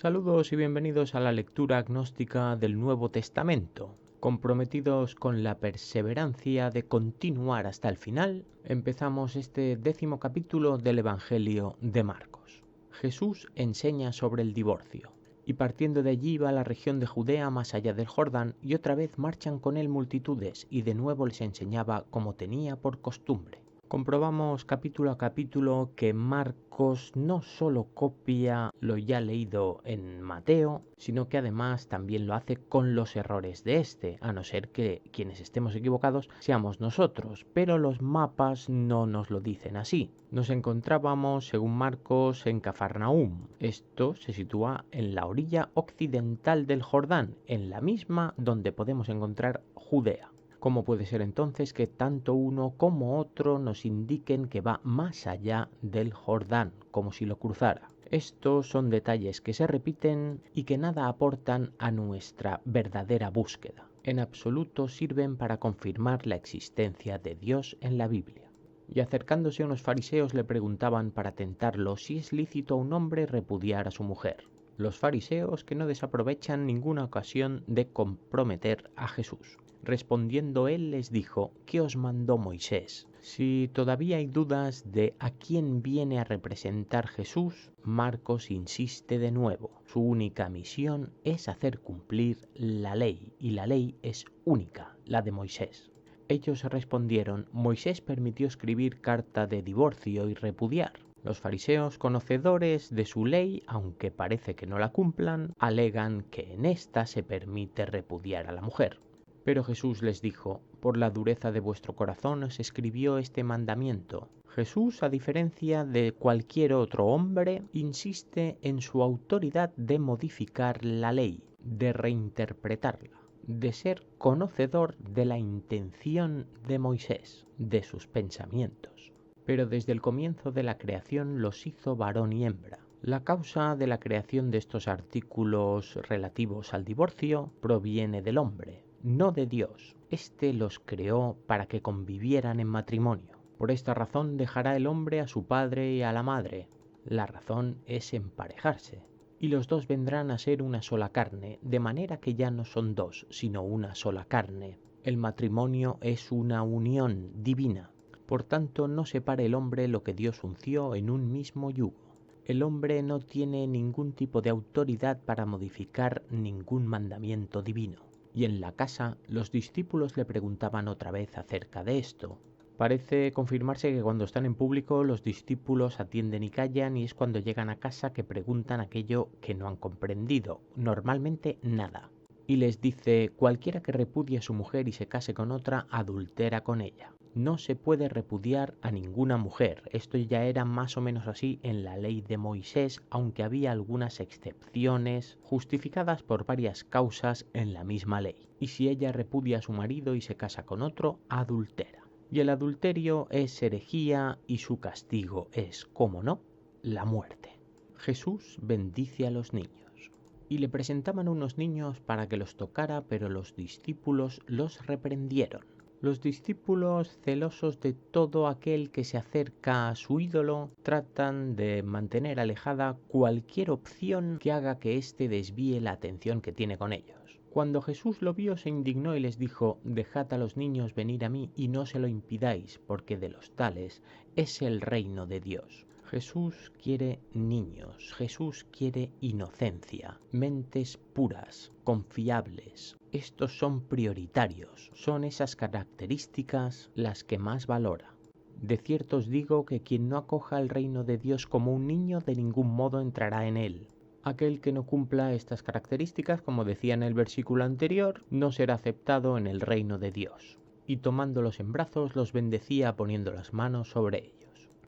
Saludos y bienvenidos a la lectura gnóstica del Nuevo Testamento. Comprometidos con la perseverancia de continuar hasta el final, empezamos este 10º capítulo del Evangelio de Marcos. Jesús enseña sobre el divorcio, y partiendo de allí va a la región de Judea más allá del Jordán, y otra vez marchan con él multitudes, y de nuevo les enseñaba como tenía por costumbre. Comprobamos capítulo a capítulo que Marcos no solo copia lo ya leído en Mateo, sino que además también lo hace con los errores de este, a no ser que quienes estemos equivocados seamos nosotros, pero los mapas no nos lo dicen así. Nos encontrábamos, según Marcos, en Cafarnaúm. Esto se sitúa en la orilla occidental del Jordán, en la misma donde podemos encontrar Judea. ¿Cómo puede ser entonces que tanto uno como otro nos indiquen que va más allá del Jordán, como si lo cruzara? Estos son detalles que se repiten y que nada aportan a nuestra verdadera búsqueda. En absoluto sirven para confirmar la existencia de Dios en la Biblia. Y acercándose a unos fariseos le preguntaban para tentarlo si es lícito a un hombre repudiar a su mujer. Los fariseos que no desaprovechan ninguna ocasión de comprometer a Jesús. Respondiendo él les dijo: ¿qué os mandó Moisés? Si todavía hay dudas de a quién viene a representar Jesús, Marcos insiste de nuevo. Su única misión es hacer cumplir la ley, y la ley es única, la de Moisés. Ellos respondieron: Moisés permitió escribir carta de divorcio y repudiar. Los fariseos, conocedores de su ley, aunque parece que no la cumplan, alegan que en esta se permite repudiar a la mujer. Pero Jesús les dijo: por la dureza de vuestro corazón os escribió este mandamiento. Jesús, a diferencia de cualquier otro hombre, insiste en su autoridad de modificar la ley, de reinterpretarla, de ser conocedor de la intención de Moisés, de sus pensamientos. Pero desde el comienzo de la creación los hizo varón y hembra. La causa de la creación de estos artículos relativos al divorcio proviene del hombre, no de Dios. Este los creó para que convivieran en matrimonio. Por esta razón dejará el hombre a su padre y a la madre. La razón es emparejarse. Y los dos vendrán a ser una sola carne, de manera que ya no son dos, sino una sola carne. El matrimonio es una unión divina. Por tanto, no separe el hombre lo que Dios unció en un mismo yugo. El hombre no tiene ningún tipo de autoridad para modificar ningún mandamiento divino. Y en la casa los discípulos le preguntaban otra vez acerca de esto. Parece confirmarse que cuando están en público los discípulos atienden y callan, y es cuando llegan a casa que preguntan aquello que no han comprendido, normalmente nada. Y les dice: cualquiera que repudie a su mujer y se case con otra, adultera con ella. No se puede repudiar a ninguna mujer. Esto ya era más o menos así en la ley de Moisés, aunque había algunas excepciones justificadas por varias causas en la misma ley. Y si ella repudia a su marido y se casa con otro, adultera. Y el adulterio es herejía y su castigo es, ¿cómo no?, la muerte. Jesús bendice a los niños. Y le presentaban unos niños para que los tocara, pero los discípulos los reprendieron. Los discípulos, celosos de todo aquel que se acerca a su ídolo, tratan de mantener alejada cualquier opción que haga que éste desvíe la atención que tiene con ellos. Cuando Jesús lo vio, se indignó y les dijo: dejad a los niños venir a mí y no se lo impidáis, porque de los tales es el reino de Dios. Jesús quiere niños, Jesús quiere inocencia, mentes puras, confiables. Estos son prioritarios, son esas características las que más valora. De cierto os digo que quien no acoja el reino de Dios como un niño, de ningún modo entrará en él. Aquel que no cumpla estas características, como decía en el versículo anterior, no será aceptado en el reino de Dios. Y tomándolos en brazos, los bendecía poniendo las manos sobre ellos.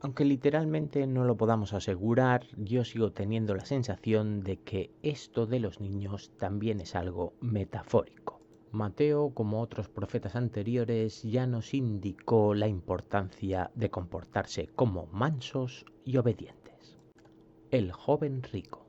Aunque literalmente no lo podamos asegurar, yo sigo teniendo la sensación de que esto de los niños también es algo metafórico. Mateo, como otros profetas anteriores, ya nos indicó la importancia de comportarse como mansos y obedientes. El joven rico.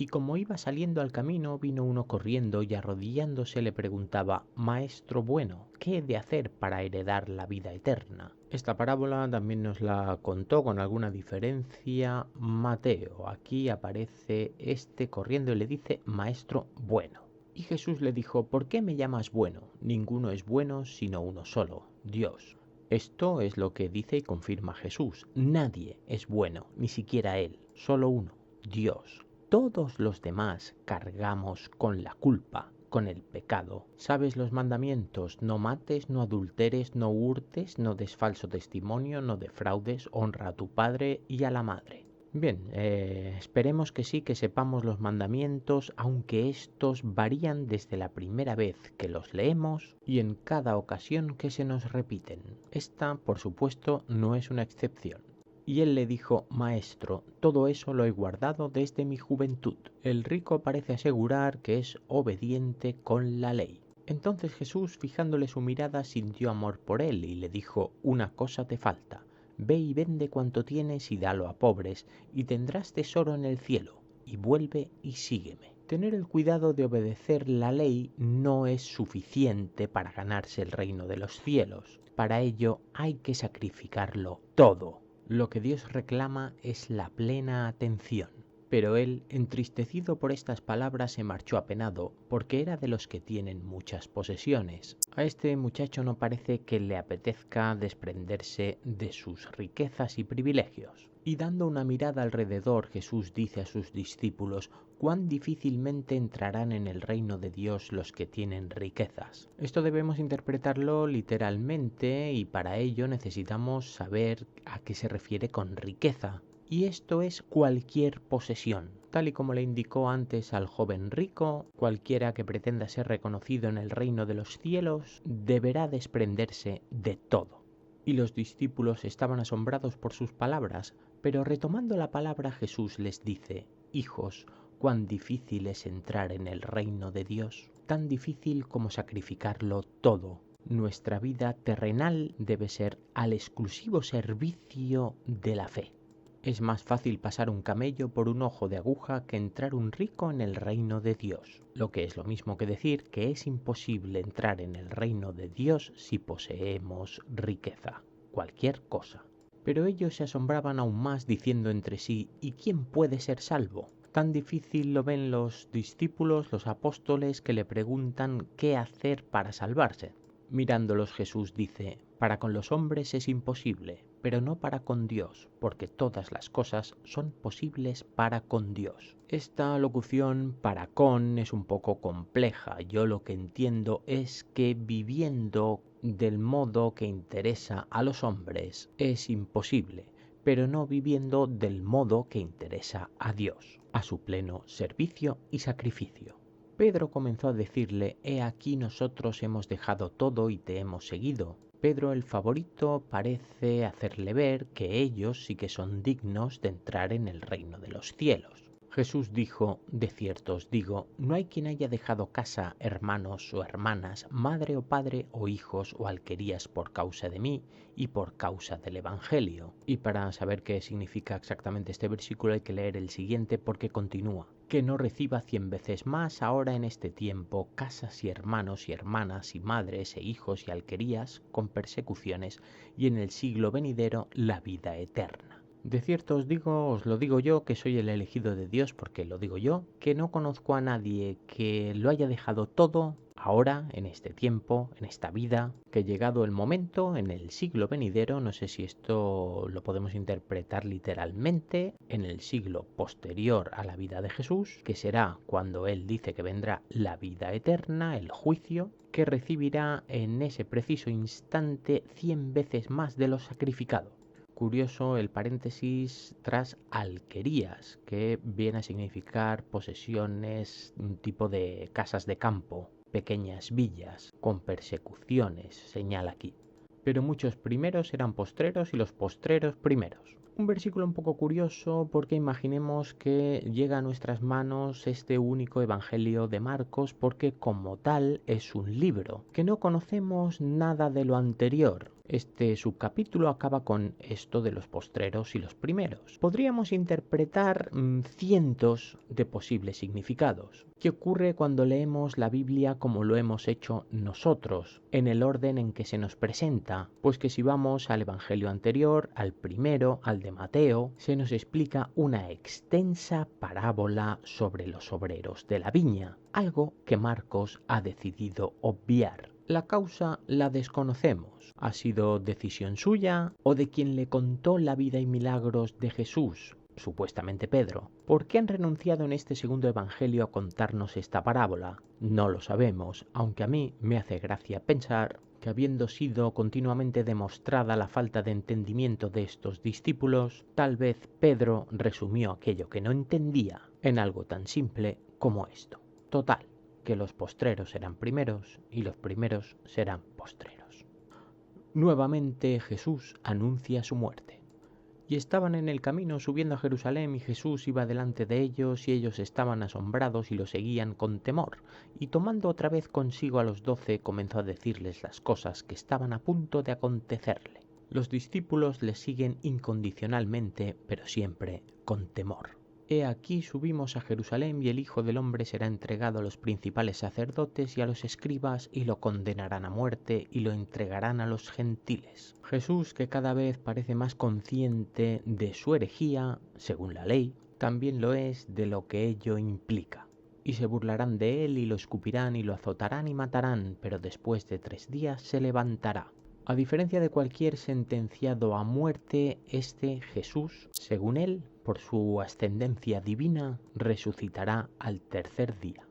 y como iba saliendo al camino vino uno corriendo y arrodillándose le preguntaba: Maestro bueno, ¿qué he de hacer para heredar la vida eterna? Esta parábola también nos la contó con alguna diferencia Mateo. Aquí aparece este corriendo y le dice: Maestro bueno. Y Jesús le dijo: ¿por qué me llamas bueno? Ninguno es bueno sino uno solo, Dios. Esto es lo que dice y confirma Jesús. Nadie es bueno, ni siquiera Él, solo uno, Dios. Todos los demás cargamos con la culpa, con el pecado. ¿Sabes los mandamientos? No mates, no adulteres, no hurtes, no des falso testimonio, no defraudes, honra a tu padre y a la madre. Bien, esperemos que sí, que sepamos los mandamientos, aunque estos varían desde la primera vez que los leemos y en cada ocasión que se nos repiten. Esta, por supuesto, no es una excepción. Y él le dijo: Maestro, todo eso lo he guardado desde mi juventud. El rico parece asegurar que es obediente con la ley. Entonces Jesús, fijándole su mirada, sintió amor por él y le dijo: una cosa te falta. Ve y vende cuanto tienes y dalo a pobres, y tendrás tesoro en el cielo, y vuelve y sígueme. Tener el cuidado de obedecer la ley no es suficiente para ganarse el reino de los cielos. Para ello hay que sacrificarlo todo. Lo que Dios reclama es la plena atención. Pero él, entristecido por estas palabras, se marchó apenado, porque era de los que tienen muchas posesiones. A este muchacho no parece que le apetezca desprenderse de sus riquezas y privilegios. Y dando una mirada alrededor, Jesús dice a sus discípulos: cuán difícilmente entrarán en el reino de Dios los que tienen riquezas. Esto debemos interpretarlo literalmente, y para ello necesitamos saber a qué se refiere con riqueza. Y esto es cualquier posesión. Tal y como le indicó antes al joven rico, cualquiera que pretenda ser reconocido en el reino de los cielos deberá desprenderse de todo. Y los discípulos estaban asombrados por sus palabras, pero retomando la palabra, Jesús les dice: hijos, cuán difícil es entrar en el reino de Dios, tan difícil como sacrificarlo todo. Nuestra vida terrenal debe ser al exclusivo servicio de la fe. Es más fácil pasar un camello por un ojo de aguja que entrar un rico en el reino de Dios, lo que es lo mismo que decir que es imposible entrar en el reino de Dios si poseemos riqueza, cualquier cosa. Pero ellos se asombraban aún más, diciendo entre sí: ¿y quién puede ser salvo? Tan difícil lo ven los discípulos, los apóstoles, que le preguntan qué hacer para salvarse. Mirándolos, Jesús dice: para con los hombres es imposible, pero no para con Dios, porque todas las cosas son posibles para con Dios. Esta locución para con es un poco compleja. Yo lo que entiendo es que viviendo del modo que interesa a los hombres es imposible, pero no viviendo del modo que interesa a Dios, a su pleno servicio y sacrificio. Pedro comenzó a decirle: he aquí, nosotros hemos dejado todo y te hemos seguido. Pedro, el favorito, parece hacerle ver que ellos sí que son dignos de entrar en el reino de los cielos. Jesús dijo: de cierto os digo, no hay quien haya dejado casa, hermanos o hermanas, madre o padre o hijos o alquerías por causa de mí y por causa del Evangelio. Y para saber qué significa exactamente este versículo hay que leer el siguiente, porque continúa: que no reciba 100 veces más ahora en este tiempo casas y hermanos y hermanas y madres e hijos y alquerías con persecuciones, y en el siglo venidero la vida eterna. De cierto os digo, os lo digo yo, que soy el elegido de Dios, porque lo digo yo, que no conozco a nadie que lo haya dejado todo ahora, en este tiempo, en esta vida, que llegado el momento, en el siglo venidero, no sé si esto lo podemos interpretar literalmente, en el siglo posterior a la vida de Jesús, que será cuando Él dice que vendrá la vida eterna, el juicio, que recibirá en ese preciso instante 100 veces más de lo sacrificado. Curioso el paréntesis tras alquerías, que viene a significar posesiones, un tipo de casas de campo, pequeñas villas, con persecuciones, señala aquí. Pero muchos primeros eran postreros y los postreros primeros. Un versículo un poco curioso porque imaginemos que llega a nuestras manos este único Evangelio de Marcos porque como tal es un libro, que no conocemos nada de lo anterior. Este subcapítulo acaba con esto de los postreros y los primeros. Podríamos interpretar cientos de posibles significados. ¿Qué ocurre cuando leemos la Biblia como lo hemos hecho nosotros, en el orden en que se nos presenta? Pues que si vamos al Evangelio anterior, al primero, al de Mateo, se nos explica una extensa parábola sobre los obreros de la viña, algo que Marcos ha decidido obviar. La causa la desconocemos. ¿Ha sido decisión suya o de quien le contó la vida y milagros de Jesús? Supuestamente Pedro. ¿Por qué han renunciado en este segundo evangelio a contarnos esta parábola? No lo sabemos, aunque a mí me hace gracia pensar que habiendo sido continuamente demostrada la falta de entendimiento de estos discípulos, tal vez Pedro resumió aquello que no entendía en algo tan simple como esto. Total, que los postreros serán primeros y los primeros serán postreros. Nuevamente Jesús anuncia su muerte. Y estaban en el camino subiendo a Jerusalén y Jesús iba delante de ellos y ellos estaban asombrados y lo seguían con temor. Y tomando otra vez consigo a los 12 comenzó a decirles las cosas que estaban a punto de acontecerle. Los discípulos le siguen incondicionalmente, pero siempre con temor. He aquí subimos a Jerusalén y el Hijo del Hombre será entregado a los principales sacerdotes y a los escribas y lo condenarán a muerte y lo entregarán a los gentiles. Jesús, que cada vez parece más consciente de su herejía, según la ley, también lo es de lo que ello implica. Y se burlarán de él y lo escupirán y lo azotarán y matarán, pero después de 3 días se levantará. A diferencia de cualquier sentenciado a muerte, este Jesús, según él, por su ascendencia divina, resucitará al 3er día.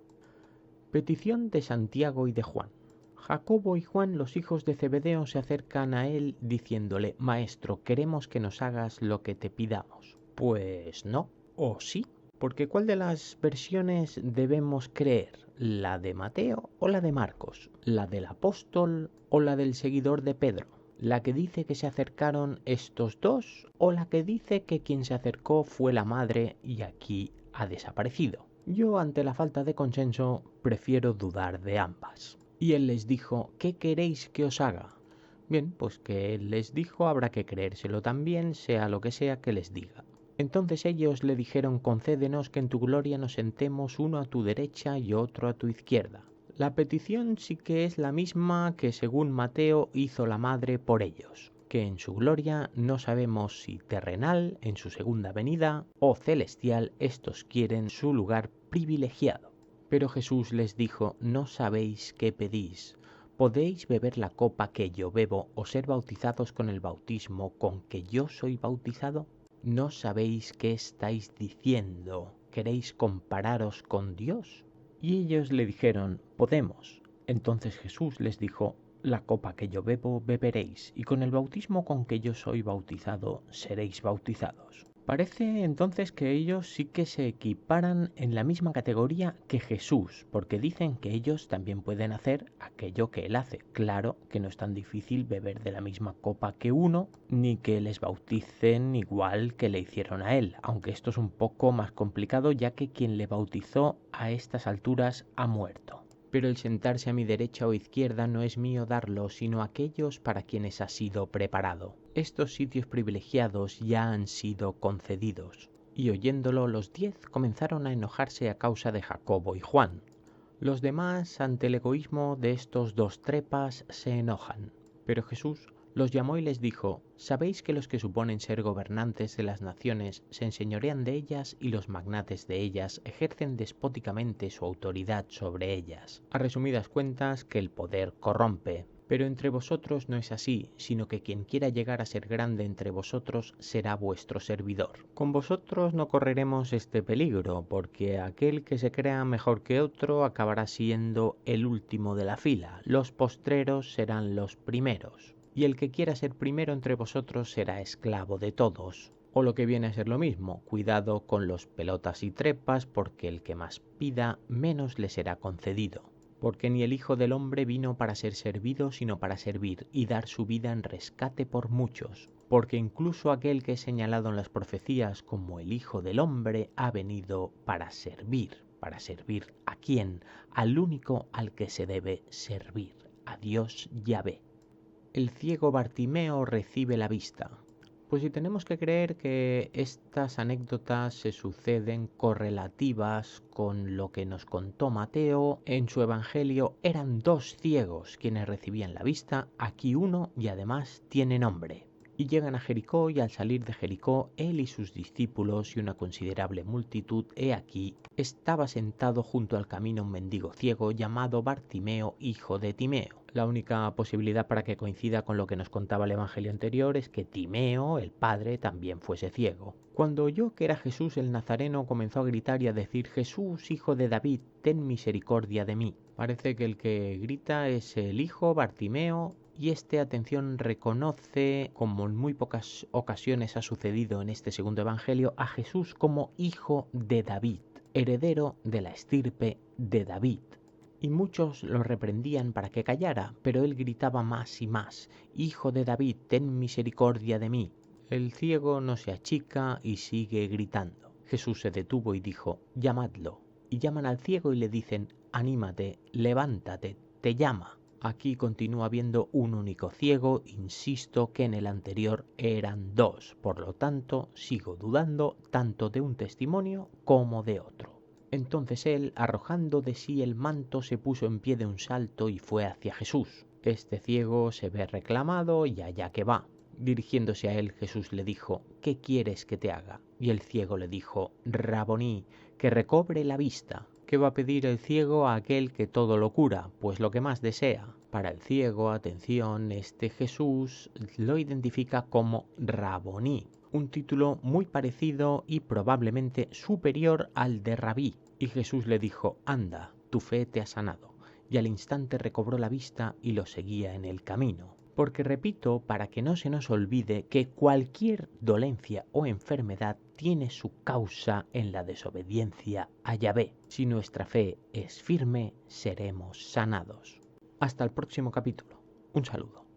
Petición de Santiago y de Juan. Jacobo y Juan, los hijos de Zebedeo, se acercan a él diciéndole: Maestro, queremos que nos hagas lo que te pidamos. Pues no, o sí, porque ¿cuál de las versiones debemos creer? ¿La de Mateo o la de Marcos? ¿La del apóstol o la del seguidor de Pedro? ¿La que dice que se acercaron estos dos o la que dice que quien se acercó fue la madre y aquí ha desaparecido? Yo, ante la falta de consenso, prefiero dudar de ambas. Y él les dijo: ¿qué queréis que os haga? Bien, pues que él les dijo habrá que creérselo también, sea lo que sea que les diga. Entonces ellos le dijeron: concédenos que en tu gloria nos sentemos uno a tu derecha y otro a tu izquierda. La petición sí que es la misma que según Mateo hizo la madre por ellos, que en su gloria no sabemos si terrenal, en su segunda venida, o celestial, estos quieren su lugar privilegiado. Pero Jesús les dijo: no sabéis qué pedís. ¿Podéis beber la copa que yo bebo o ser bautizados con el bautismo con que yo soy bautizado? ¿No sabéis qué estáis diciendo? ¿Queréis compararos con Dios? Y ellos le dijeron: podemos. Entonces Jesús les dijo: la copa que yo bebo beberéis, y con el bautismo con que yo soy bautizado seréis bautizados. Parece entonces que ellos sí que se equiparan en la misma categoría que Jesús, porque dicen que ellos también pueden hacer aquello que él hace. Claro que no es tan difícil beber de la misma copa que uno, ni que les bauticen igual que le hicieron a él, aunque esto es un poco más complicado ya que quien le bautizó a estas alturas ha muerto. Pero el sentarse a mi derecha o izquierda no es mío darlo, sino aquellos para quienes ha sido preparado. Estos sitios privilegiados ya han sido concedidos. Y oyéndolo, los 10 comenzaron a enojarse a causa de Jacobo y Juan. Los demás, ante el egoísmo de estos 2 trepas, se enojan. Pero Jesús los llamó y les dijo: ¿sabéis que los que suponen ser gobernantes de las naciones se enseñorean de ellas y los magnates de ellas ejercen despóticamente su autoridad sobre ellas? A resumidas cuentas, que el poder corrompe. Pero entre vosotros no es así, sino que quien quiera llegar a ser grande entre vosotros será vuestro servidor. Con vosotros no correremos este peligro, porque aquel que se crea mejor que otro acabará siendo el último de la fila. Los postreros serán los primeros. Y el que quiera ser primero entre vosotros será esclavo de todos. O lo que viene a ser lo mismo, cuidado con los pelotas y trepas, porque el que más pida, menos le será concedido. Porque ni el Hijo del Hombre vino para ser servido, sino para servir y dar su vida en rescate por muchos. Porque incluso aquel que es señalado en las profecías como el Hijo del Hombre ha venido para servir. ¿Para servir a quién? Al único al que se debe servir, a Dios Yahvé. El ciego Bartimeo recibe la vista. Pues si tenemos que creer que estas anécdotas se suceden correlativas con lo que nos contó Mateo en su evangelio, eran 2 ciegos quienes recibían la vista, aquí uno y además tiene nombre. Y llegan a Jericó, y al salir de Jericó, él y sus discípulos y una considerable multitud, he aquí, estaba sentado junto al camino un mendigo ciego llamado Bartimeo, hijo de Timeo. La única posibilidad para que coincida con lo que nos contaba el evangelio anterior es que Timeo, el padre, también fuese ciego. Cuando oyó que era Jesús el Nazareno, comenzó a gritar y a decir: Jesús, hijo de David, ten misericordia de mí. Parece que el que grita es el hijo Bartimeo, y atención, reconoce, como en muy pocas ocasiones ha sucedido en este segundo evangelio, a Jesús como hijo de David, heredero de la estirpe de David. Y muchos lo reprendían para que callara, pero él gritaba más y más: Hijo de David, ten misericordia de mí. El ciego no se achica y sigue gritando. Jesús se detuvo y dijo: llamadlo. Y llaman al ciego y le dicen: anímate, levántate, te llama. Aquí continúa habiendo un único ciego, insisto que en el anterior eran 2, por lo tanto sigo dudando tanto de un testimonio como de otro. Entonces él, arrojando de sí el manto, se puso en pie de un salto y fue hacia Jesús. Este ciego se ve reclamado y allá que va. Dirigiéndose a él, Jesús le dijo: ¿qué quieres que te haga? Y el ciego le dijo: Raboní, que recobre la vista. ¿Qué va a pedir el ciego a aquel que todo lo cura? Pues lo que más desea. Para el ciego, atención, este Jesús lo identifica como Raboní, un título muy parecido y probablemente superior al de Rabí. Y Jesús le dijo: anda, tu fe te ha sanado. Y al instante recobró la vista y lo seguía en el camino. Porque repito, para que no se nos olvide, que cualquier dolencia o enfermedad tiene su causa en la desobediencia a Yahvé. Si nuestra fe es firme, seremos sanados. Hasta el próximo capítulo. Un saludo.